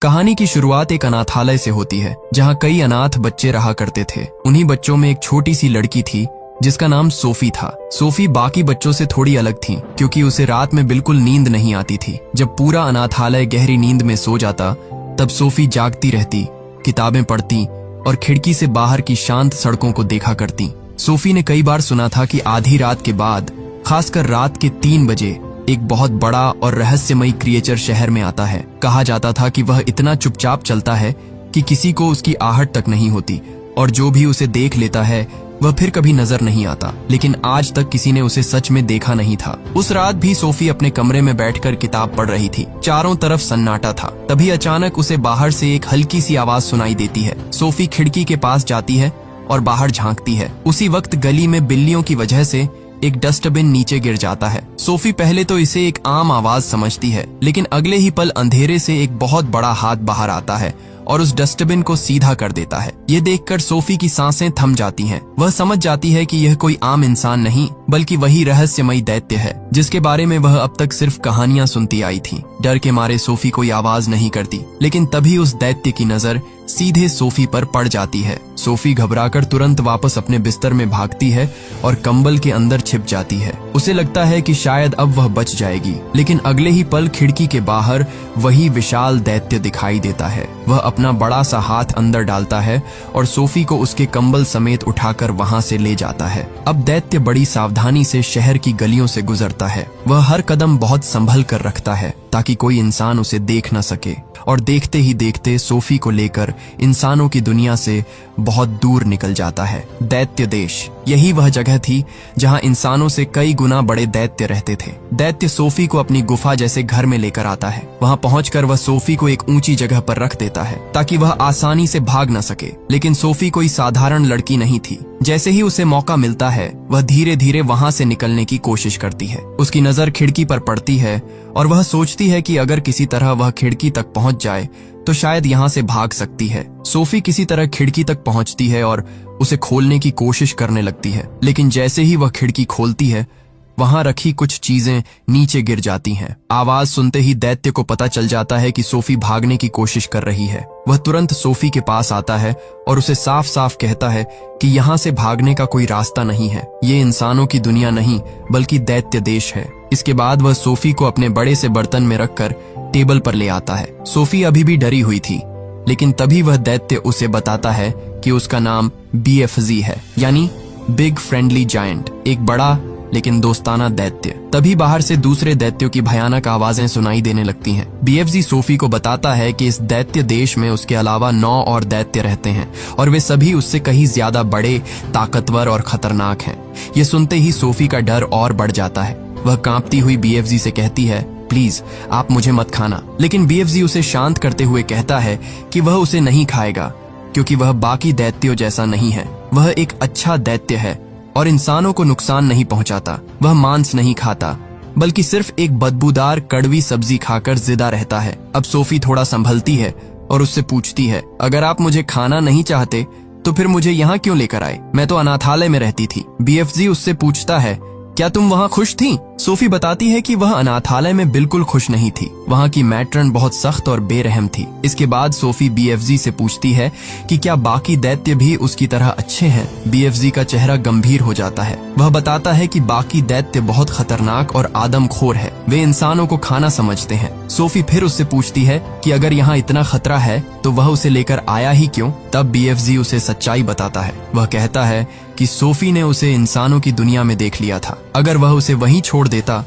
कहानी की शुरुआत एक अनाथालय से होती है जहाँ कई अनाथ बच्चे रहा करते थे। उन्हीं बच्चों में एक छोटी सी लड़की थी जिसका नाम सोफी था। सोफी बाकी बच्चों से थोड़ी अलग थी क्योंकि उसे रात में बिल्कुल नींद नहीं आती थी। जब पूरा अनाथालय गहरी नींद में सो जाता तब सोफी जागती रहती, किताबें पढ़ती और खिड़की से बाहर की शांत सड़कों को देखा करती। सोफी ने कई बार सुना था कि आधी रात के बाद, खासकर रात के 3 बजे, एक बहुत बड़ा और रहस्यमयी क्रिएचर शहर में आता है। कहा जाता था कि वह इतना चुपचाप चलता है कि किसी को उसकी आहट तक नहीं होती और जो भी उसे देख लेता है वह फिर कभी नजर नहीं आता। लेकिन आज तक किसी ने उसे सच में देखा नहीं था। उस रात भी सोफी अपने कमरे में बैठकर किताब पढ़ रही थी। चारों तरफ सन्नाटा था। तभी अचानक उसे बाहर से एक हल्की सी आवाज सुनाई देती है। सोफी खिड़की के पास जाती है और बाहर झांकती है। उसी वक्त गली में बिल्लियों की वजह से एक डस्टबिन नीचे गिर जाता है। सोफी पहले तो इसे एक आम आवाज समझती है, लेकिन अगले ही पल अंधेरे से एक बहुत बड़ा हाथ बाहर आता है और उस डस्टबिन को सीधा कर देता है। ये देखकर सोफी की सांसें थम जाती हैं। वह समझ जाती है कि यह कोई आम इंसान नहीं बल्कि वही रहस्यमयी दैत्य है जिसके बारे में वह अब तक सिर्फ कहानियां सुनती आई थी। डर के मारे सोफी कोई आवाज नहीं करती, लेकिन तभी उस दैत्य की नजर सीधे सोफी पर पड़ जाती है। सोफी घबराकर तुरंत वापस अपने बिस्तर में भागती है और कंबल के अंदर छिप जाती है। उसे लगता है कि शायद अब वह बच जाएगी, लेकिन अगले ही पल खिड़की के बाहर वही विशाल दैत्य दिखाई देता है। वह अपना बड़ा सा हाथ अंदर डालता है और सोफी को उसके कंबल समेत उठाकर वहां से ले जाता है। अब दैत्य बड़ी सावधानी से शहर की गलियों से गुजरता है। वह हर कदम बहुत संभल कर रखता है ताकि कोई इंसान उसे देख न सके, और देखते ही देखते सोफी को लेकर इंसानों की दुनिया से बहुत दूर निकल जाता है। दैत्य देश, यही वह जगह थी जहां इंसानों से कई गुना बड़े दैत्य रहते थे। दैत्य सोफी को अपनी गुफा जैसे घर में लेकर आता है। वहां पहुंचकर वह सोफी को एक ऊंची जगह पर रख देता है ताकि वह आसानी से भाग न सके। लेकिन सोफी कोई साधारण लड़की नहीं थी। जैसे ही उसे मौका मिलता है वह धीरे धीरे वहां से निकलने की कोशिश करती है। उसकी नजर खिड़की पर पड़ती है और वह सोचती है कि अगर किसी तरह वह खिड़की तक पहुंच जाए तो शायद यहाँ से भाग सकती है। सोफी किसी तरह खिड़की तक पहुंचती है और उसे खोलने की कोशिश करने लगती है, लेकिन जैसे ही वह खिड़की खोलती है वहां रखी कुछ चीजें नीचे गिर जाती हैं। आवाज सुनते ही दैत्य को पता चल जाता है कि सोफी भागने की कोशिश कर रही है। वह तुरंत सोफी के पास आता है और उसे साफ साफ कहता है कि यहाँ से भागने का कोई रास्ता नहीं है। ये इंसानों की दुनिया नहीं बल्कि दैत्य देश है। इसके बाद वह सोफी को अपने बड़े से बर्तन में रखकर टेबल पर ले आता है। सोफी अभी भी डरी हुई थी, लेकिन तभी वह दैत्य उसे बताता है कि उसका नाम BFZ है, यानी बिग फ्रेंडली जायंट, एक बड़ा लेकिन दोस्ताना दैत्य। तभी बाहर से दूसरे दैत्यों की भयानक आवाजें सुनाई देने लगती हैं। BFZ सोफी को बताता है कि इस दैत्य देश में उसके अलावा 9 और दैत्य रहते हैं और वे सभी उससे कहीं ज्यादा बड़े, ताकतवर और खतरनाक हैं। ये सुनते ही सोफी का डर और बढ़ जाता है। वह कांपती हुई BFZ से कहती है, प्लीज आप मुझे मत खाना। लेकिन BFZ उसे शांत करते हुए कहता है कि वह उसे नहीं खाएगा क्योंकि वह बाकी दैत्यों जैसा नहीं है। वह एक अच्छा दैत्य है और इंसानों को नुकसान नहीं पहुंचाता। वह मांस नहीं खाता बल्कि सिर्फ एक बदबूदार कड़वी सब्जी खाकर जिंदा रहता है। अब सोफी थोड़ा संभलती है और उससे पूछती है, अगर आप मुझे खाना नहीं चाहते तो फिर मुझे यहाँ क्यों लेकर आए? मैं तो अनाथालय में रहती थी। BFZ उससे पूछता है, क्या तुम वहाँ खुश थी? सोफी बताती है कि वह अनाथालय में बिल्कुल खुश नहीं थी। वहाँ की मैट्रन बहुत सख्त और बेरहम थी। इसके बाद सोफी BFZ से पूछती है कि क्या बाकी दैत्य भी उसकी तरह अच्छे हैं? BFZ का चेहरा गंभीर हो जाता है। वह बताता है कि बाकी दैत्य बहुत खतरनाक और आदमखोर है। वे इंसानों को खाना समझते हैं। सोफी फिर उससे पूछती है कि अगर यहाँ इतना खतरा है तो वह उसे लेकर आया ही क्यों? तब BFZ उसे सच्चाई बताता है। वह कहता है कि सोफी ने उसे इंसानों की दुनिया में देख लिया था। अगर वह उसे वहीं छोड़ देता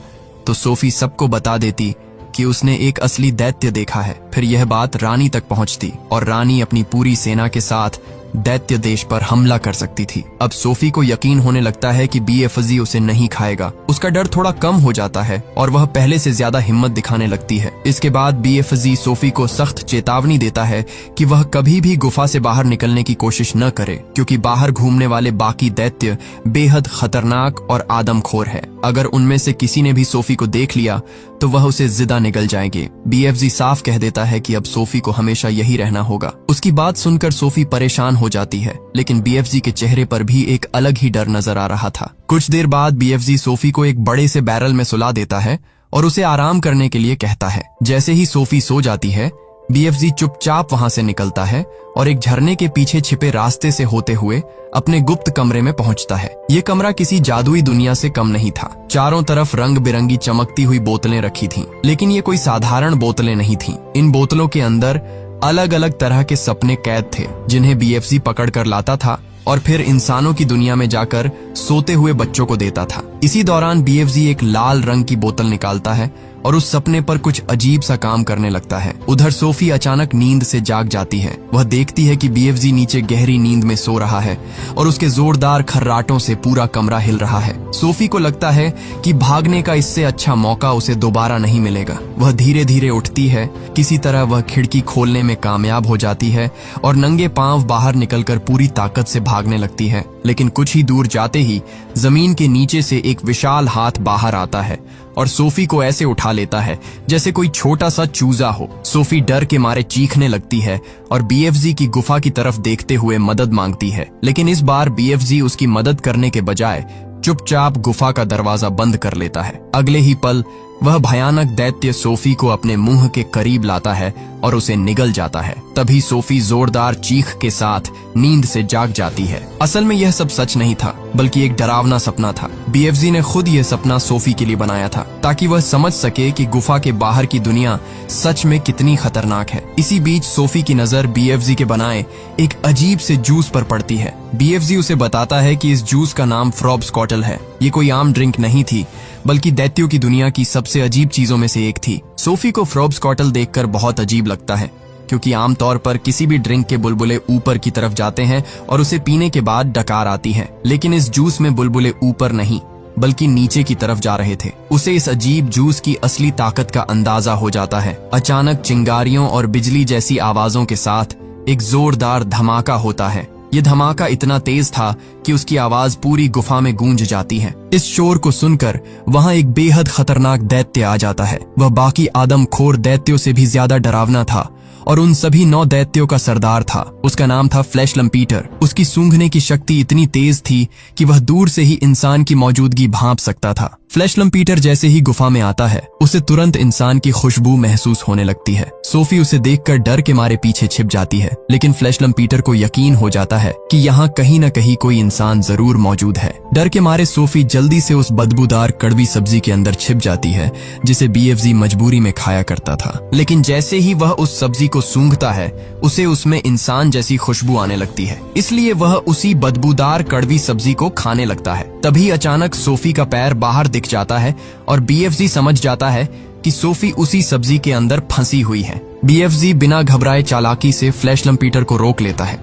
तो सोफी सबको बता देती कि उसने एक असली दैत्य देखा है। फिर यह बात रानी तक पहुंचती और रानी अपनी पूरी सेना के साथ दैत्य देश पर हमला कर सकती थी। अब सोफी को यकीन होने लगता है कि BFZ उसे नहीं खाएगा। उसका डर थोड़ा कम हो जाता है और वह पहले से ज्यादा हिम्मत दिखाने लगती है। इसके बाद BFZ सोफी को सख्त चेतावनी देता है कि वह कभी भी गुफा से बाहर निकलने की कोशिश न करे क्योंकि बाहर घूमने वाले बाकी दैत्य बेहद खतरनाक और आदमखोर है। अगर उनमें से किसी ने भी सोफी को देख लिया तो वह उसे जिंदा निगल जाएंगे। BFZ साफ कह देता है कि अब सोफी को हमेशा यही रहना होगा। उसकी बात सुनकर सोफी परेशान हो जाती है, लेकिन BFZ के चेहरे पर भी एक अलग ही डर नजर आ रहा था। कुछ देर बाद BFZ सोफी को एक बड़े से बैरल में सुला देता है और उसे आराम करने के लिए कहता है। जैसे ही सोफी सो जाती है बीएफजी चुपचाप वहां से निकलता है और एक झरने के पीछे छिपे रास्ते से होते हुए अपने गुप्त कमरे में पहुंचता है। ये कमरा किसी जादुई दुनिया से कम नहीं था। चारों तरफ रंग बिरंगी चमकती हुई बोतलें रखी थीं, लेकिन ये कोई साधारण बोतलें नहीं थीं। इन बोतलों के अंदर अलग अलग तरह के सपने कैद थे, जिन्हें बीएफजी पकड़ कर लाता था और फिर इंसानों की दुनिया में जाकर सोते हुए बच्चों को देता था। इसी दौरान बीएफजी एक लाल रंग की बोतल निकालता है और उस सपने पर कुछ अजीब सा काम करने लगता है। उधर सोफी अचानक नींद से जाग जाती है। वह देखती है कि बीएफजी नीचे गहरी नींद में सो रहा है और उसके जोरदार खर्राटों से पूरा कमरा हिल रहा है। सोफी को लगता है कि भागने का इससे अच्छा मौका उसे दोबारा नहीं मिलेगा। वह धीरे धीरे उठती है। किसी तरह वह खिड़की खोलने में कामयाब हो जाती है और नंगे पांव बाहर निकलकर पूरी ताकत से भागने लगती है। लेकिन कुछ ही दूर जाते ही जमीन के नीचे से एक विशाल हाथ बाहर आता है और सोफी को ऐसे उठा लेता है जैसे कोई छोटा सा चूजा हो। सोफी डर के मारे चीखने लगती है और बीएफजी की गुफा की तरफ देखते हुए मदद मांगती है, लेकिन इस बार बीएफजी उसकी मदद करने के बजाय चुपचाप गुफा का दरवाजा बंद कर लेता है। अगले ही पल वह भयानक दैत्य सोफी को अपने मुंह के करीब लाता है और उसे निगल जाता है। तभी सोफी जोरदार चीख के साथ नींद से जाग जाती है। असल में यह सब सच नहीं था, बल्कि एक डरावना सपना था। बीएफजी ने खुद यह सपना सोफी के लिए बनाया था ताकि वह समझ सके कि गुफा के बाहर की दुनिया सच में कितनी खतरनाक है। इसी बीच सोफी की नजर बीएफजी के बनाए एक अजीब से जूस पर पड़ती है। बीएफजी उसे बताता है कि इस जूस का नाम फ्रॉबस्कॉटल है। ये कोई आम ड्रिंक नहीं थी, बल्कि दैत्यों की दुनिया की सबसे अजीब चीजों में से एक थी। सोफी को फ्रॉबस्कॉटल देखकर बहुत अजीब लगता है, क्योंकि आमतौर पर किसी भी ड्रिंक के बुलबुले ऊपर की तरफ जाते हैं और उसे पीने के बाद डकार आती है, लेकिन इस जूस में बुलबुले ऊपर नहीं बल्कि नीचे की तरफ जा रहे थे। उसे इस अजीब जूस की असली ताकत का अंदाजा हो जाता है। अचानक चिंगारियों और बिजली जैसी आवाजों के साथ एक जोरदार धमाका होता है। ये धमाका इतना तेज था कि उसकी आवाज पूरी गुफा में गूंज जाती है। इस शोर को सुनकर वहां एक बेहद खतरनाक दैत्य आ जाता है। वह बाकी आदमखोर दैत्यों से भी ज्यादा डरावना था और उन सभी 9 दैत्यों का सरदार था। उसका नाम था फ्लैश लंपीटर। उसकी सूंघने की शक्ति इतनी तेज थी कि वह दूर से ही इंसान की मौजूदगी भांप सकता था। फ्लैश लंपीटर जैसे ही गुफा में आता है, उसे तुरंत इंसान की खुशबू महसूस होने लगती है। सोफी उसे देखकर डर के मारे पीछे छिप जाती है, लेकिन फ्लैश लंपीटर को यकीन हो जाता है कि यहाँ कहीं न कहीं कोई इंसान जरूर मौजूद है। डर के मारे सोफी जल्दी से उस बदबूदार कड़वी सब्जी के अंदर छिप जाती है, जिसे बीएफजी मजबूरी में खाया करता था। लेकिन जैसे ही वह उस सब्जी को सूंघता है, उसे उसमें इंसान जैसी खुशबू आने लगती है, इसलिए वह उसी बदबूदार कड़वी सब्जी को खाने लगता है। तभी अचानक सोफी का पैर बाहर दिख जाता है और बीएफजी समझ जाता है कि सोफी उसी सब्जी के अंदर फंसी हुई है। बीएफजी बिना घबराए चालाकी से फ्लैश लंपीटर को रोक लेता है।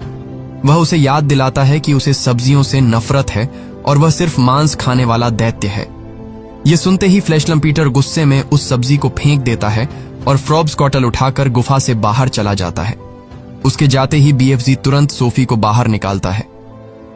वह उसे याद दिलाता है कि उसे सब्जियों से नफरत है और वह सिर्फ मांस खाने वाला दैत्य है। ये सुनते ही फ्लैश लंपीटर गुस्से में उस सब्जी को फेंक देता है और फ्रॉबस्कॉटल उठाकर गुफा से बाहर चला जाता है। उसके जाते ही बीएफजी तुरंत सोफी को बाहर निकालता है।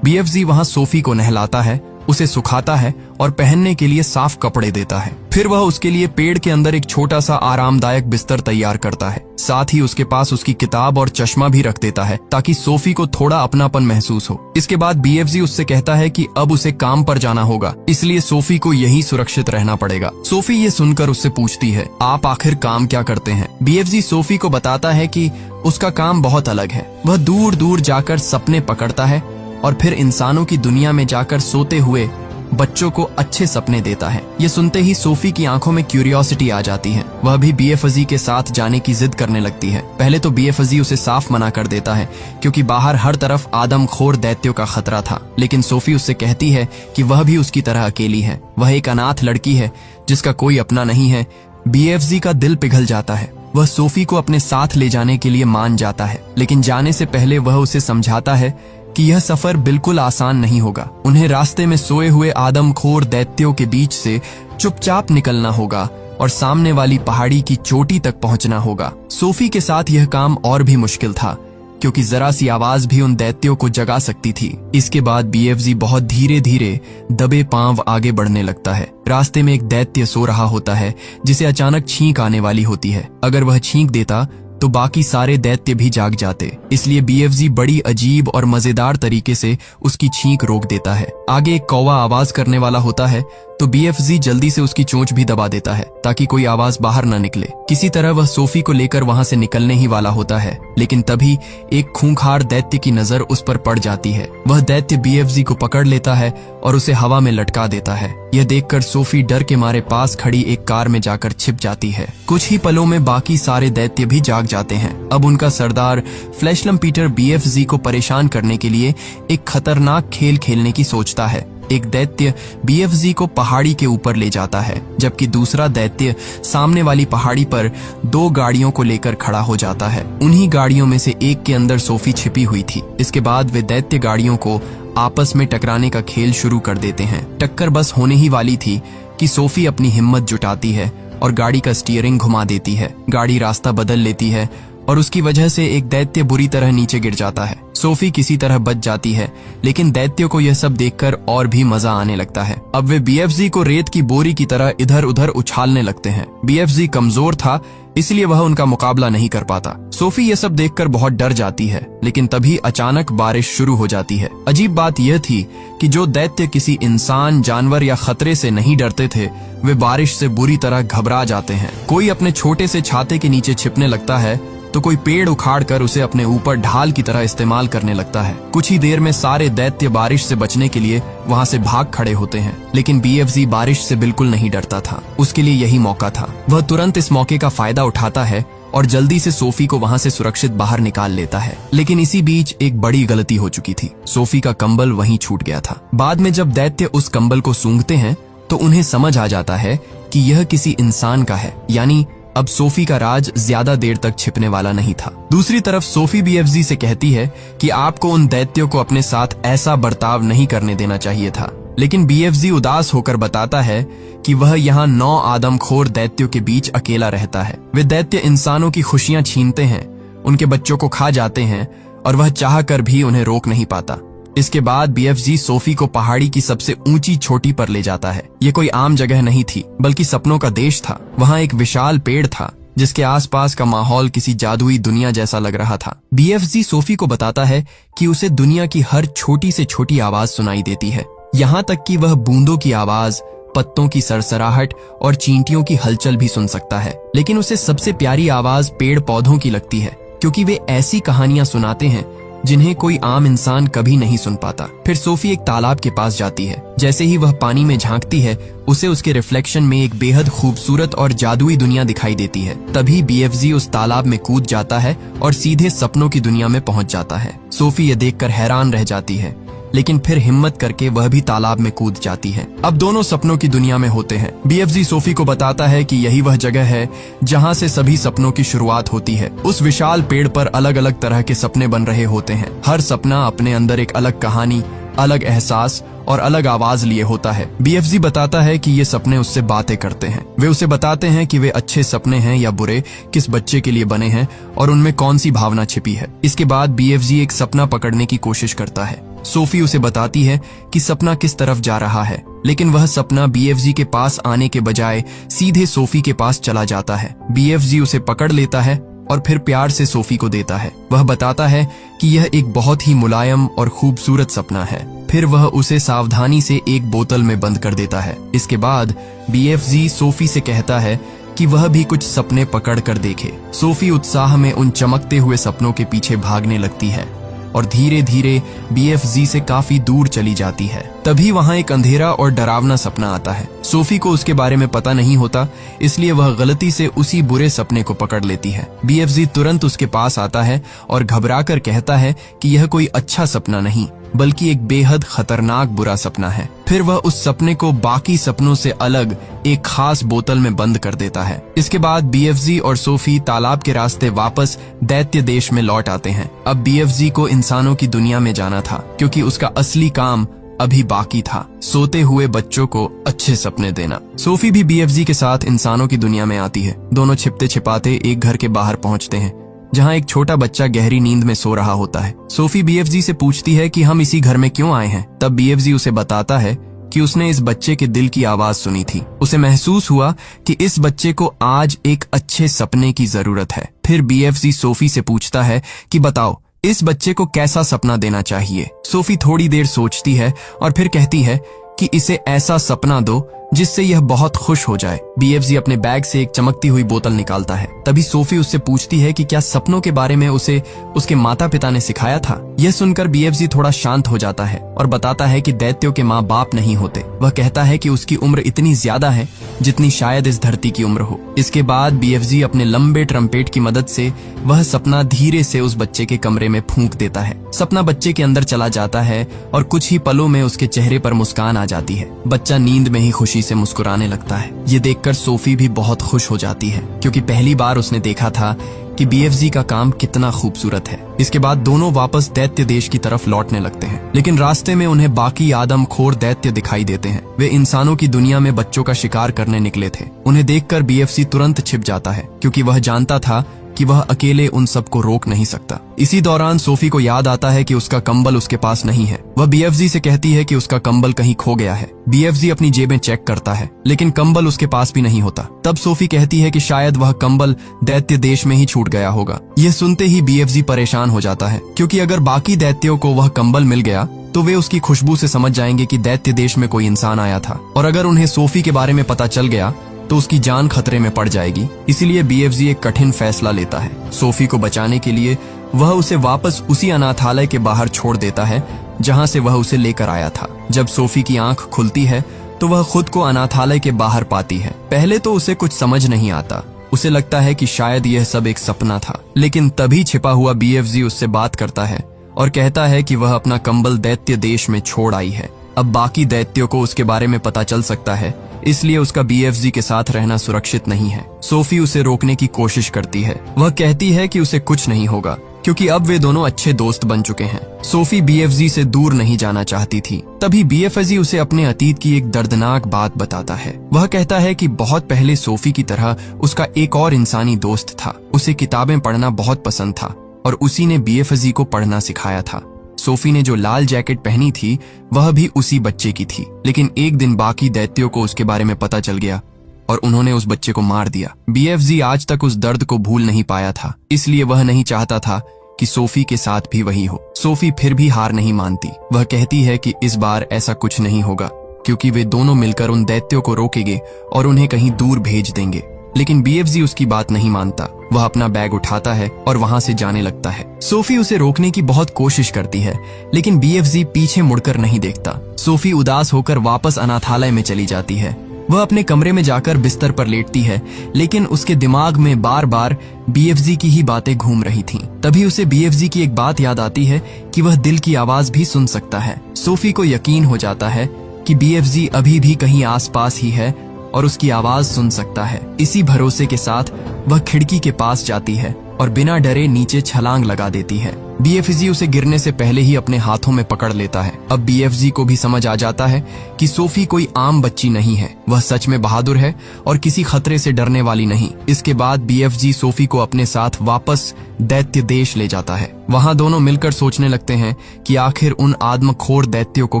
बीएफजी वहां सोफी को नहलाता है, उसे सुखाता है और पहनने के लिए साफ कपड़े देता है। फिर वह उसके लिए पेड़ के अंदर एक छोटा सा आरामदायक बिस्तर तैयार करता है। साथ ही उसके पास उसकी किताब और चश्मा भी रख देता है ताकि सोफी को थोड़ा अपनापन महसूस हो। इसके बाद बीएफजी उससे कहता है कि अब उसे काम पर जाना होगा, इसलिए सोफी को यहीं सुरक्षित रहना पड़ेगा। सोफी ये सुनकर उससे पूछती है, आप आखिर काम क्या करते हैं? बीएफजी सोफी को बताता है कि उसका काम बहुत अलग है। वह दूर दूर जाकर सपने पकड़ता है और फिर इंसानों की दुनिया में जाकर सोते हुए बच्चों को अच्छे सपने देता है। ये सुनते ही सोफी की आंखों में क्यूरियोसिटी आ जाती है। वह भी बीएफजी के साथ जाने की जिद करने लगती है। पहले तो बीएफजी उसे साफ मना कर देता है, क्योंकि बाहर हर तरफ आदमखोर दैत्यों का खतरा था। लेकिन सोफी उससे कहती है कि वह भी उसकी तरह अकेली है। वह एक अनाथ लड़की है जिसका कोई अपना नहीं है। बीएफजी का दिल पिघल जाता है। वह सोफी को अपने साथ ले जाने के लिए मान जाता है, लेकिन जाने से पहले वह उसे समझाता है कि यह सफर बिल्कुल आसान नहीं होगा। उन्हें रास्ते में सोए हुए आदमखोर दैत्यों के बीच से चुपचाप निकलना होगा और सामने वाली पहाड़ी की चोटी तक पहुंचना होगा। सोफी के साथ यह काम और भी मुश्किल था, क्योंकि जरा सी आवाज भी उन दैत्यों को जगा सकती थी। इसके बाद बीएफजी बहुत धीरे धीरे दबे पांव आगे बढ़ने लगता है। रास्ते में एक दैत्य सो रहा होता है, जिसे अचानक छींक आने वाली होती है। अगर वह छींक देता तो बाकी सारे दैत्य भी जाग जाते, इसलिए बीएफजी बड़ी अजीब और मजेदार तरीके से उसकी छींक रोक देता है। आगे एक कौवा आवाज करने वाला होता है, तो BFZ जल्दी से उसकी चोंच भी दबा देता है ताकि कोई आवाज बाहर न निकले। किसी तरह वह सोफी को लेकर वहां से निकलने ही वाला होता है, लेकिन तभी एक खूंखार दैत्य की नजर उस पर पड़ जाती है। वह दैत्य BFZ को पकड़ लेता है और उसे हवा में लटका देता है। यह देखकर सोफी डर के मारे पास खड़ी एक कार में जाकर छिप जाती है। कुछ ही पलों में बाकी सारे दैत्य भी जाग जाते हैं। अब उनका सरदार फ्लैशलम पीटर BFZ को परेशान करने के लिए एक खतरनाक खेल खेलने की सोचता है। एक दैत्य BFZ को पहाड़ी के ऊपर ले जाता है, जबकि दूसरा दैत्य सामने वाली पहाड़ी पर 2 गाड़ियों को लेकर खड़ा हो जाता है। उन्हीं गाड़ियों में से एक के अंदर सोफी छिपी हुई थी। इसके बाद वे दैत्य गाड़ियों को आपस में टकराने का खेल शुरू कर देते हैं। टक्कर बस होने ही वाली थी कि सोफी अपनी हिम्मत जुटाती है और गाड़ी का स्टीयरिंग घुमा देती है। गाड़ी रास्ता बदल लेती है और उसकी वजह से एक दैत्य बुरी तरह नीचे गिर जाता है। सोफी किसी तरह बच जाती है, लेकिन दैत्यों को यह सब देखकर और भी मजा आने लगता है। अब वे BFZ को रेत की बोरी की तरह इधर उधर उछालने लगते हैं। BFZ कमजोर था, इसलिए वह उनका मुकाबला नहीं कर पाता। सोफी यह सब देखकर बहुत डर जाती है, लेकिन तभी अचानक बारिश शुरू हो जाती है। अजीब बात यह थी कि जो दैत्य किसी इंसान, जानवर या खतरे से नहीं डरते थे, वे बारिश से बुरी तरह घबरा जाते हैं। कोई अपने छोटे से छाते के नीचे छिपने लगता है, तो कोई पेड़ उखाड़कर उसे अपने ऊपर ढाल की तरह इस्तेमाल करने लगता है। कुछ ही देर में सारे दैत्य बारिश से बचने के लिए वहां से भाग खड़े होते हैं, लेकिन BFZ बारिश से बिल्कुल नहीं डरता था। उसके लिए यही मौका था। वह तुरंत इस मौके का फायदा उठाता है और जल्दी से सोफी को वहां से सुरक्षित बाहर निकाल लेता है। लेकिन इसी बीच एक बड़ी गलती हो चुकी थी। सोफी का कंबल वहीं छूट गया था। बाद में जब दैत्य उस कंबल को सूंघते हैं तो उन्हें समझ आ जाता है कि यह किसी इंसान का है, यानी अब सोफी का राज ज्यादा देर तक छिपने वाला नहीं था। दूसरी तरफ सोफी BFZ से कहती है कि आपको उन दैत्यों को अपने साथ ऐसा बर्ताव नहीं करने देना चाहिए था, लेकिन BFZ उदास होकर बताता है कि वह यहाँ 9 आदमखोर दैत्यों के बीच अकेला रहता है। वे दैत्य इंसानों की खुशियां छीनते हैं, उनके बच्चों को खा जाते हैं और वह चाह कर भी उन्हें रोक नहीं पाता। इसके बाद BFZ सोफी को पहाड़ी की सबसे ऊंची चोटी पर ले जाता है। ये कोई आम जगह नहीं थी, बल्कि सपनों का देश था। वहाँ एक विशाल पेड़ था जिसके आसपास का माहौल किसी जादुई दुनिया जैसा लग रहा था। BFZ सोफी को बताता है कि उसे दुनिया की हर छोटी से छोटी आवाज सुनाई देती है, यहाँ तक कि वह बूंदों की आवाज, पत्तों की सरसराहट और चींटियों की हलचल भी सुन सकता है। लेकिन उसे सबसे प्यारी आवाज पेड़ पौधों की लगती है, क्योंकि वे ऐसी कहानियां सुनाते हैं जिन्हें कोई आम इंसान कभी नहीं सुन पाता। फिर सोफी एक तालाब के पास जाती है। जैसे ही वह पानी में झांकती है, उसे उसके रिफ्लेक्शन में एक बेहद खूबसूरत और जादुई दुनिया दिखाई देती है। तभी BFZ उस तालाब में कूद जाता है और सीधे सपनों की दुनिया में पहुंच जाता है। सोफी ये देखकर हैरान रह जाती है, लेकिन फिर हिम्मत करके वह भी तालाब में कूद जाती है। अब दोनों सपनों की दुनिया में होते हैं। BFZ सोफी को बताता है कि यही वह जगह है जहां से सभी सपनों की शुरुआत होती है। उस विशाल पेड़ पर अलग अलग तरह के सपने बन रहे होते हैं। हर सपना अपने अंदर एक अलग कहानी, अलग एहसास और अलग आवाज लिए होता है। BFZ बताता है कि ये सपने उससे बातें करते हैं। वे उसे बताते हैं कि वे अच्छे सपने हैं या बुरे, किस बच्चे के लिए बने हैं और उनमें कौन सी भावना छिपी है। इसके बाद BFZ एक सपना पकड़ने की कोशिश करता है। सोफी उसे बताती है कि सपना किस तरफ जा रहा है, लेकिन वह सपना BFZ के पास आने के बजाय सीधे सोफी के पास चला जाता है। BFZ उसे पकड़ लेता है और फिर प्यार से सोफी को देता है। वह बताता है कि यह एक बहुत ही मुलायम और खूबसूरत सपना है। फिर वह उसे सावधानी से एक बोतल में बंद कर देता है। इसके बाद BFZ सोफी से कहता है कि वह भी कुछ सपने पकड़ कर देखे। सोफी उत्साह में उन चमकते हुए सपनों के पीछे भागने लगती है और धीरे धीरे BFZ से काफी दूर चली जाती है। तभी वहां एक अंधेरा और डरावना सपना आता है। सोफी को उसके बारे में पता नहीं होता, इसलिए वह गलती से उसी बुरे सपने को पकड़ लेती है। BFZ तुरंत उसके पास आता है और घबराकर कहता है कि यह कोई अच्छा सपना नहीं, बल्कि एक बेहद खतरनाक बुरा सपना है। फिर वह उस सपने को बाकी सपनों से अलग एक खास बोतल में बंद कर देता है। इसके बाद BFZ और सोफी तालाब के रास्ते वापस दैत्य देश में लौट आते हैं। अब BFZ को इंसानों की दुनिया में जाना था, क्योंकि उसका असली काम अभी बाकी था, सोते हुए बच्चों को अच्छे सपने देना। सोफी भी BFZ के साथ इंसानों की दुनिया में आती है। दोनों छिपते छिपाते एक घर के बाहर पहुंचते हैं, जहां एक छोटा बच्चा गहरी नींद में सो रहा होता है। सोफी BFZ से पूछती है कि हम इसी घर में क्यों आए हैं। तब BFZ उसे बताता है कि उसने इस बच्चे के दिल की आवाज सुनी थी। उसे महसूस हुआ कि इस बच्चे को आज एक अच्छे सपने की जरूरत है। फिर BFZ सोफी से पूछता है कि बताओ, इस बच्चे को कैसा सपना देना चाहिए। सोफी थोड़ी देर सोचती है और फिर कहती है कि इसे ऐसा सपना दो जिससे यह बहुत खुश हो जाए। बीएफजी अपने बैग से एक चमकती हुई बोतल निकालता है। तभी सोफी उससे पूछती है कि क्या सपनों के बारे में उसे उसके माता पिता ने सिखाया था। यह सुनकर बीएफजी थोड़ा शांत हो जाता है और बताता है कि दैत्यों के माँ बाप नहीं होते। वह कहता है कि उसकी उम्र इतनी ज्यादा है जितनी शायद इस धरती की उम्र हो। इसके बाद बीएफजी अपने लंबे ट्रम्पेट की मदद से वह सपना धीरे से उस बच्चे के कमरे में फूंक देता है। सपना बच्चे के अंदर चला जाता है और कुछ ही पलों में उसके चेहरे पर मुस्कान आ जाती है। बच्चा नींद में ही खुशी से मुस्कुराने लगता है। ये देखकर सोफी भी बहुत खुश हो जाती है, क्योंकि पहली बार उसने देखा था कि बीएफजी का काम कितना खूबसूरत है। इसके बाद दोनों वापस दैत्य देश की तरफ लौटने लगते हैं, लेकिन रास्ते में उन्हें बाकी आदमखोर दैत्य दिखाई देते हैं। वे इंसानों की दुनिया में बच्चों का शिकार करने निकले थे। उन्हें देखकर बीएफजी तुरंत छिप जाता है, क्योंकि वह जानता था कि वह अकेले उन सबको रोक नहीं सकता। इसी दौरान सोफी को याद आता है कि उसका कंबल उसके पास नहीं है। वह बीएफजी से कहती है कि उसका कंबल कहीं खो गया है। बीएफजी अपनी जेबें चेक करता है, लेकिन कंबल उसके पास भी नहीं होता। तब सोफी कहती है कि शायद वह कंबल दैत्य देश में ही छूट गया होगा। यह सुनते ही बीएफजी परेशान हो जाता है, क्योंकि अगर बाकी दैत्यों को वह कंबल मिल गया तो वे उसकी खुशबू से समझ जाएंगे कि दैत्य देश में कोई इंसान आया था, और अगर उन्हें सोफी के बारे में पता चल गया तो उसकी जान खतरे में पड़ जाएगी। इसीलिए बीएफजी एक कठिन फैसला लेता है। सोफी को बचाने के लिए वह उसे वापस उसी अनाथालय के बाहर छोड़ देता है जहां से वह उसे लेकर आया था। जब सोफी की आंख खुलती है तो वह खुद को अनाथालय के बाहर पाती है। पहले तो उसे कुछ समझ नहीं आता। उसे लगता है कि शायद यह सब एक सपना था, लेकिन तभी छिपा हुआ बीएफजी उससे बात करता है और कहता है कि वह अपना कंबल दैत्य देश में छोड़ आई है। अब बाकी दैत्यों को उसके बारे में पता चल सकता है, इसलिए उसका बीएफजी के साथ रहना सुरक्षित नहीं है। सोफी उसे रोकने की कोशिश करती है। वह कहती है कि उसे कुछ नहीं होगा, क्योंकि अब वे दोनों अच्छे दोस्त बन चुके हैं। सोफी बीएफजी से दूर नहीं जाना चाहती थी। तभी बीएफजी उसे अपने अतीत की एक दर्दनाक बात बताता है। वह कहता है कि बहुत पहले सोफी की तरह उसका एक और इंसानी दोस्त था। उसे किताबें पढ़ना बहुत पसंद था और उसी ने बीएफजी को पढ़ना सिखाया था। सोफी ने जो लाल जैकेट पहनी थी वह भी उसी बच्चे की थी, लेकिन एक दिन बाकी दैत्यों को उसके बारे में पता चल गया और उन्होंने उस बच्चे को मार दिया। बीएफजी आज तक उस दर्द को भूल नहीं पाया था, इसलिए वह नहीं चाहता था कि सोफी के साथ भी वही हो। सोफी फिर भी हार नहीं मानती। वह कहती है कि इस बार ऐसा कुछ नहीं होगा, क्योंकि वे दोनों मिलकर उन दैत्यों को रोकेंगे और उन्हें कहीं दूर भेज देंगे। लेकिन बीएफजी उसकी बात नहीं मानता। वह अपना बैग उठाता है और वहां से जाने लगता है। सोफी उसे रोकने की बहुत कोशिश करती है, लेकिन बीएफजी पीछे मुड़कर नहीं देखता। सोफी उदास होकर वापस अनाथालय में चली जाती है। वह अपने कमरे में जाकर बिस्तर पर लेटती है, लेकिन उसके दिमाग में बार बार बीएफजी की ही बातें घूम रही थीं। तभी उसे बीएफजी की एक बात याद आती है कि वह दिल की आवाज भी सुन सकता है। सोफी को यकीन हो जाता है कि बीएफजी अभी भी कहीं आसपास ही है और उसकी आवाज सुन सकता है। इसी भरोसे के साथ वह खिड़की के पास जाती है और बिना डरे नीचे छलांग लगा देती है। बीएफजी उसे गिरने से पहले ही अपने हाथों में पकड़ लेता है। अब बीएफजी को भी समझ आ जाता है कि सोफी कोई आम बच्ची नहीं है। वह सच में बहादुर है और किसी खतरे से डरने वाली नहीं। इसके बाद बीएफजी सोफी को अपने साथ वापस दैत्य देश ले जाता है। वहां दोनों मिलकर सोचने लगते हैं कि आखिर उन आदमखोर दैत्यों को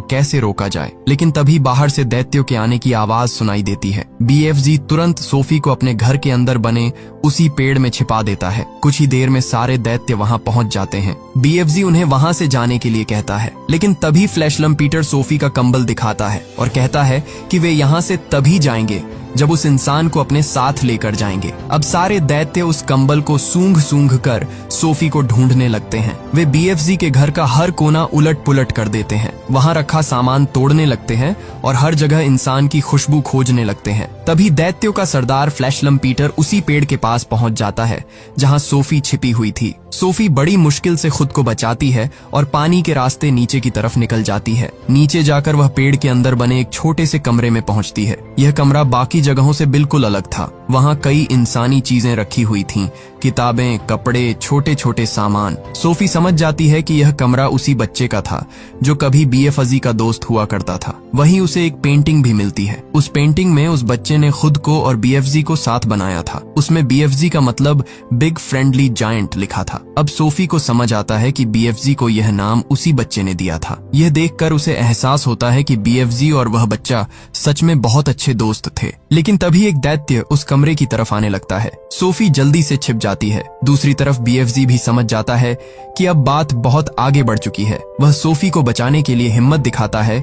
कैसे रोका जाए। लेकिन तभी बाहर से दैत्यों के आने की आवाज सुनाई देती है। बीएफजी तुरंत सोफी को अपने घर के अंदर बने उसी पेड़ में छिपा देता है। कुछ ही देर में सारे दैत्य वहां पहुंच जाते हैं। बीएफजी उन्हें वहां से जाने के लिए कहता है, लेकिन तभी फ्लैशलम पीटर सोफी का कंबल दिखाता है और कहता है कि वे यहाँ से तभी जाएंगे जब उस इंसान को अपने साथ लेकर जाएंगे। अब सारे दैत्य उस कंबल को सूंघ सूंघ कर सोफी को ढूंढने लगते हैं। वे बीएफजी के घर का हर कोना उलट पुलट कर देते हैं। वहां रखा सामान तोड़ने लगते हैं और हर जगह इंसान की खुशबू खोजने लगते हैं। तभी दैत्यों का सरदार फ्लैशलम पीटर उसी पेड़ के पास पहुंच जाता है जहां सोफी छिपी हुई थी। सोफी बड़ी मुश्किल से खुद को बचाती है और पानी के रास्ते नीचे की तरफ निकल जाती है। नीचे जाकर वह पेड़ के अंदर बने एक छोटे से कमरे में पहुंचती है। यह कमरा बाकी जगहों से बिल्कुल अलग था। वहां कई इंसानी चीजें रखी हुई थीं, किताबें, कपड़े, छोटे छोटे सामान। सोफी समझ जाती है कि यह कमरा उसी बच्चे का था जो कभी बीएफजी का दोस्त हुआ करता था। वहीं उसे एक पेंटिंग भी मिलती है। उस पेंटिंग में उस बच्चे ने खुद को और बीएफजी को साथ बनाया था। उसमें बीएफजी का मतलब बिग फ्रेंडली जायंट लिखा था। अब सोफी को समझ आता है कि बीएफजी को यह नाम उसी बच्चे ने दिया था। यह देखकर उसे एहसास होता है कि बीएफजी और वह बच्चा सच में बहुत अच्छे दोस्त थे। लेकिन तभी एक दैत्य उस कमरे की तरफ आने लगता है। सोफी जल्दी से छिप जाती है। दूसरी तरफ बीएफजी भी समझ जाता है कि अब बात बहुत आगे बढ़ चुकी है। वह सोफी को बचाने के लिए हिम्मत दिखाता है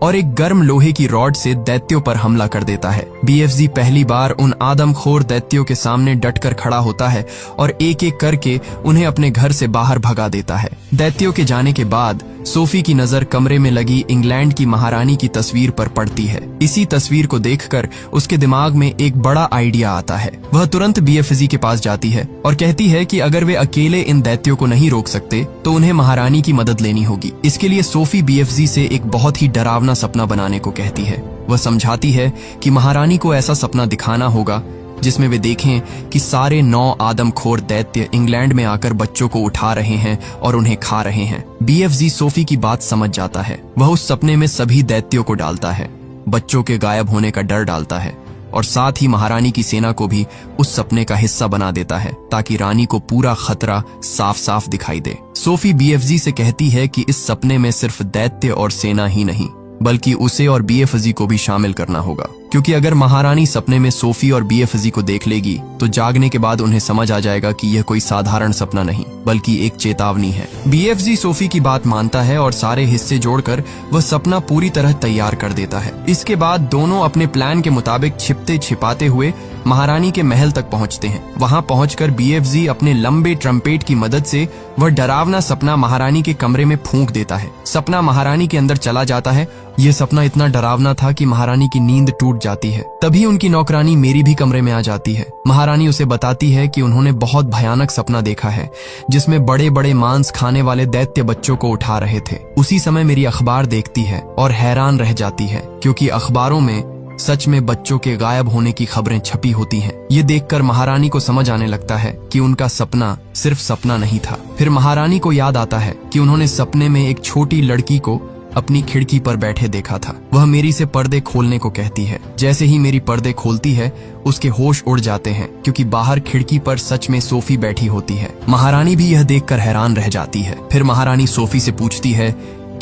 और एक गर्म लोहे की रॉड से दैत्यों पर हमला कर देता है। बीएफजी पहली बार उन आदमखोर दैत्यों के सामने डटकर खड़ा होता है और एक एक करके उन्हें अपने घर से बाहर भगा देता है। दैत्यों के जाने के बाद सोफी की नजर कमरे में लगी इंग्लैंड की महारानी की तस्वीर पर पड़ती है। इसी तस्वीर को देखकर उसके दिमाग में एक बड़ा आइडिया आता है। वह तुरंत बीएफजी के पास जाती है और कहती है कि अगर वे अकेले इन दैत्यों को नहीं रोक सकते तो उन्हें महारानी की मदद लेनी होगी। इसके लिए सोफी बीएफजी से एक बहुत ही डरावना सपना बनाने को कहती है। वह समझाती है कि महारानी को ऐसा सपना दिखाना होगा जिसमें वे देखें कि सारे 9 आदमखोर दैत्य इंग्लैंड में आकर बच्चों को उठा रहे हैं और उन्हें खा रहे हैं। बीएफजी सोफी की बात समझ जाता है। वह उस सपने में सभी दैत्यों को डालता है, बच्चों के गायब होने का डर डालता है और साथ ही महारानी की सेना को भी उस सपने का हिस्सा बना देता है ताकि रानी को पूरा खतरा साफ साफ दिखाई दे। सोफी बीएफजी से कहती है कि इस सपने में सिर्फ दैत्य और सेना ही नहीं बल्कि उसे और बीएफजी को भी शामिल करना होगा, क्योंकि अगर महारानी सपने में सोफी और बीएफजी को देख लेगी तो जागने के बाद उन्हें समझ आ जाएगा कि यह कोई साधारण सपना नहीं बल्कि एक चेतावनी है। बीएफजी सोफी की बात मानता है और सारे हिस्से जोड़कर वह सपना पूरी तरह तैयार कर देता है। इसके बाद दोनों अपने प्लान के मुताबिक छिपते छिपाते हुए महारानी के महल तक पहुंचते हैं। वहां पहुंचकर बीएफजी अपने लंबे ट्रम्पेट की मदद से वह डरावना सपना महारानी के कमरे में फूंक देता है। सपना महारानी के अंदर चला जाता है। यह सपना इतना डरावना था कि महारानी की नींद टूट जाती है। तभी उनकी नौकरानी मेरी भी कमरे में आ जाती है। महारानी उसे बताती है कि उन्होंने बहुत भयानक सपना देखा है जिसमें बड़े बड़े मांस खाने वाले दैत्य बच्चों को उठा रहे थे। उसी समय मेरी अखबार देखती है और हैरान रह जाती है क्योंकि अखबारों में सच में बच्चों के गायब होने की खबरें छपी होती हैं। ये देखकर महारानी को समझ आने लगता है कि उनका सपना सिर्फ सपना नहीं था। फिर महारानी को याद आता है कि उन्होंने सपने में एक छोटी लड़की को अपनी खिड़की पर बैठे देखा था। वह मेरी से पर्दे खोलने को कहती है। जैसे ही मेरी पर्दे खोलती है उसके होश उड़ जाते हैं क्योंकि बाहर खिड़की पर सच में सोफी बैठी होती है। महारानी भी यह देखकर हैरान रह जाती है। फिर महारानी सोफी से पूछती है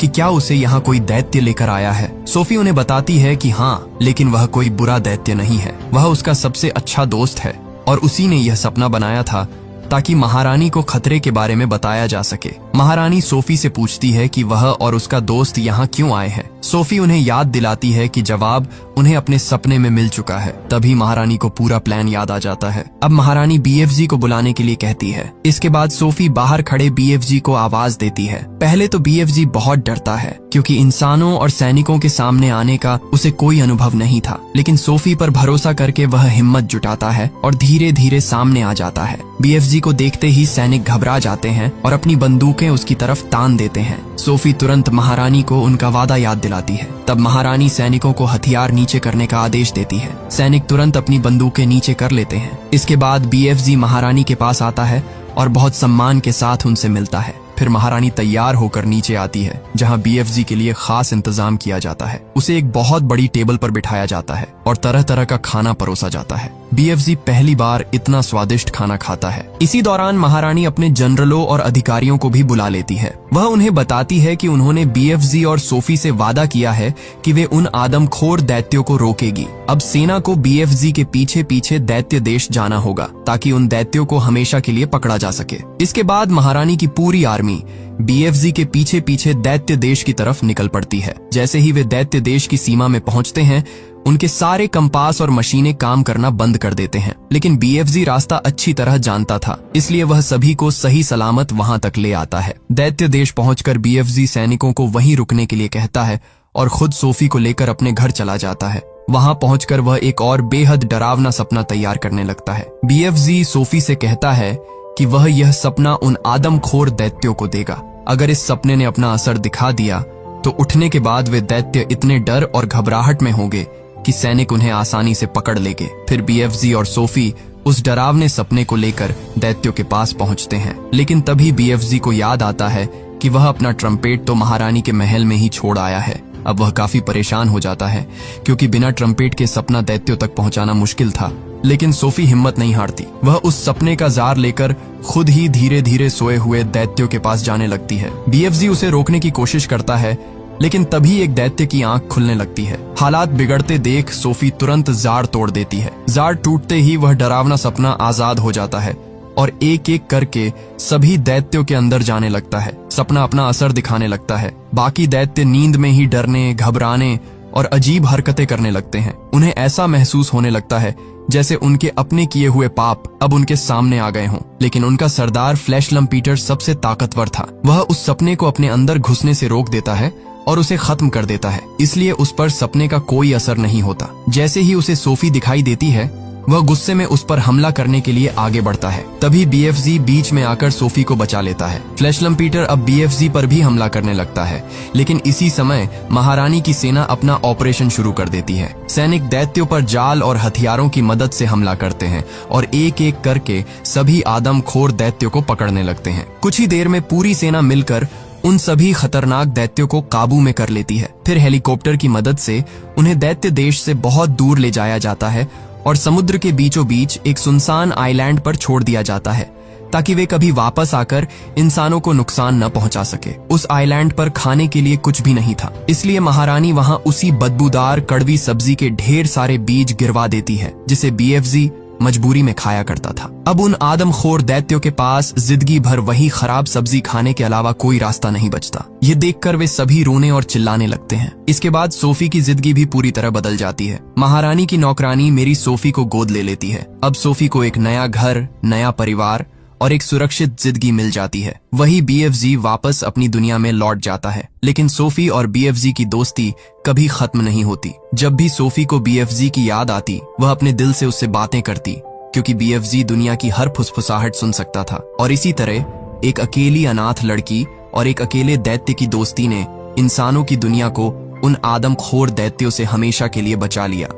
कि क्या उसे यहाँ कोई दैत्य लेकर आया है। सोफी उन्हें बताती है कि हाँ, लेकिन वह कोई बुरा दैत्य नहीं है। वह उसका सबसे अच्छा दोस्त है और उसी ने यह सपना बनाया था ताकि महारानी को खतरे के बारे में बताया जा सके। महारानी सोफी से पूछती है कि वह और उसका दोस्त यहाँ क्यों आए हैं। सोफी उन्हें याद दिलाती है कि जवाब उन्हें अपने सपने में मिल चुका है। तभी महारानी को पूरा प्लान याद आ जाता है। अब महारानी बीएफजी को बुलाने के लिए कहती है। इसके बाद सोफी बाहर खड़े बीएफजी को आवाज देती है। पहले तो बीएफजी बहुत डरता है क्योंकि इंसानों और सैनिकों के सामने आने का उसे कोई अनुभव नहीं था, लेकिन सोफी पर भरोसा करके वह हिम्मत जुटाता है और धीरे धीरे सामने आ जाता है। बीएफजी को देखते ही सैनिक घबरा जाते हैं और अपनी बंदूकें उसकी तरफ तान देते हैं। सोफी तुरंत महारानी को उनका वादा याद दिलाती है। तब महारानी सैनिकों को हथियार नीचे करने का आदेश देती है। सैनिक तुरंत अपनी बंदूकें नीचे कर लेते हैं। इसके बाद बीएफजी महारानी के पास आता है और बहुत सम्मान के साथ उनसे मिलता है। फिर महारानी तैयार होकर नीचे आती है जहां बीएफजी के लिए खास इंतजाम किया जाता है। उसे एक बहुत बड़ी टेबल पर बिठाया जाता है और तरह तरह का खाना परोसा जाता है। बीएफजी पहली बार इतना स्वादिष्ट खाना खाता है। इसी दौरान महारानी अपने जनरलों और अधिकारियों को भी बुला लेती है। वह उन्हें बताती है कि उन्होंने बीएफजी और सोफी से वादा किया है कि वे उन आदमखोर दैत्यों को रोकेगी। अब सेना को बीएफजी के पीछे पीछे दैत्य देश जाना होगा ताकि उन दैत्यों को हमेशा के लिए पकड़ा जा सके। इसके बाद महारानी की पूरी आर्मी बीएफजी के पीछे पीछे दैत्य देश की तरफ निकल पड़ती है। जैसे ही वे दैत्य देश की सीमा में पहुंचते हैं उनके सारे कंपास और मशीनें काम करना बंद कर देते हैं, लेकिन बीएफजी रास्ता अच्छी तरह जानता था, इसलिए वह सभी को सही सलामत वहां तक ले आता है। दैत्य देश पहुंचकर बीएफजी सैनिकों को वहीं रुकने के लिए कहता है और खुद सोफी को लेकर अपने घर चला जाता है। वहां पहुंचकर वह एक और बेहद डरावना सपना तैयार करने लगता है। बीएफजी सोफी से कहता है कि वह यह सपना उन आदमखोर दैत्यों को देगा। अगर इस सपने ने अपना असर दिखा दिया तो उठने के बाद वे दैत्य इतने डर और घबराहट में होंगे कि सैनिक उन्हें आसानी से पकड़ लेंगे। फिर बीएफजी और सोफी उस डरावने सपने को लेकर दैत्यों के पास पहुंचते हैं, लेकिन तभी बीएफजी को याद आता है कि वह अपना ट्रम्पेट तो महारानी के महल में ही छोड़ आया है। अब वह काफी परेशान हो जाता है क्योंकि बिना ट्रम्पेट के सपना दैत्यों तक पहुंचाना मुश्किल था, लेकिन सोफी हिम्मत नहीं हारती। वह उस सपने का जार लेकर खुद ही धीरे धीरे सोए हुए दैत्यों के पास जाने लगती है। बीएफजी उसे रोकने की कोशिश करता है, लेकिन तभी एक दैत्य की आंख खुलने लगती है। हालात बिगड़ते देख सोफी तुरंत जार तोड़ देती है। जार टूटते ही वह डरावना सपना आजाद हो जाता है और एक एक करके सभी दैत्यों के अंदर जाने लगता है। सपना अपना असर दिखाने लगता है। बाकी दैत्य नींद में ही डरने, घबराने और अजीब हरकतें करने लगते हैं। उन्हें ऐसा महसूस होने लगता है जैसे उनके अपने किए हुए पाप अब उनके सामने आ गए हों। लेकिन उनका सरदार फ्लैश लम्पीटर सबसे ताकतवर था। वह उस सपने को अपने अंदर घुसने से रोक देता है और उसे खत्म कर देता है, इसलिए उस पर सपने का कोई असर नहीं होता। जैसे ही उसे सोफी दिखाई देती है, वह गुस्से में उस पर हमला करने के लिए आगे बढ़ता है। तभी बीएफजी बीच में आकर सोफी को बचा लेता है। फ्लैश लम्पीटर अब बीएफजी पर भी हमला करने लगता है, लेकिन इसी समय महारानी की सेना अपना ऑपरेशन शुरू कर देती है। सैनिक दैत्यों पर जाल और हथियारों की मदद से हमला करते हैं और एक एक करके सभी आदमखोर दैत्यों को पकड़ने लगते हैं। कुछ ही देर में पूरी सेना मिलकर उन सभी खतरनाक दैत्यों को काबू में कर लेती है। फिर हेलीकॉप्टर की मदद से उन्हें दैत्य देश से बहुत दूर ले जाया जाता है और समुद्र के बीचों बीच एक सुनसान आइलैंड पर छोड़ दिया जाता है, ताकि वे कभी वापस आकर इंसानों को नुकसान न पहुंचा सके। उस आइलैंड पर खाने के लिए कुछ भी नहीं था, इसलिए महारानी वहां उसी बदबूदार कड़वी सब्जी के ढेर सारे बीज गिरवा देती है, जिसे बीएफजी मजबूरी में खाया करता था। अब उन आदमखोर दैत्यों के पास जिंदगी भर वही खराब सब्जी खाने के अलावा कोई रास्ता नहीं बचता। ये देखकर वे सभी रोने और चिल्लाने लगते हैं। इसके बाद सोफी की जिंदगी भी पूरी तरह बदल जाती है। महारानी की नौकरानी मेरी सोफी को गोद ले लेती है। अब सोफी को एक नया घर, नया परिवार और एक सुरक्षित जिंदगी मिल जाती है। वही बीएफजी वापस अपनी दुनिया में लौट जाता है, लेकिन सोफी और बीएफजी की दोस्ती कभी खत्म नहीं होती। जब भी सोफी को बीएफजी की याद आती, वह अपने दिल से उससे बातें करती, क्योंकि बीएफजी दुनिया की हर फुसफुसाहट सुन सकता था। और इसी तरह एक अकेली अनाथ लड़की और एक अकेले दैत्य की दोस्ती ने इंसानों की दुनिया को उन आदमखोर दैत्यों से हमेशा के लिए बचा लिया।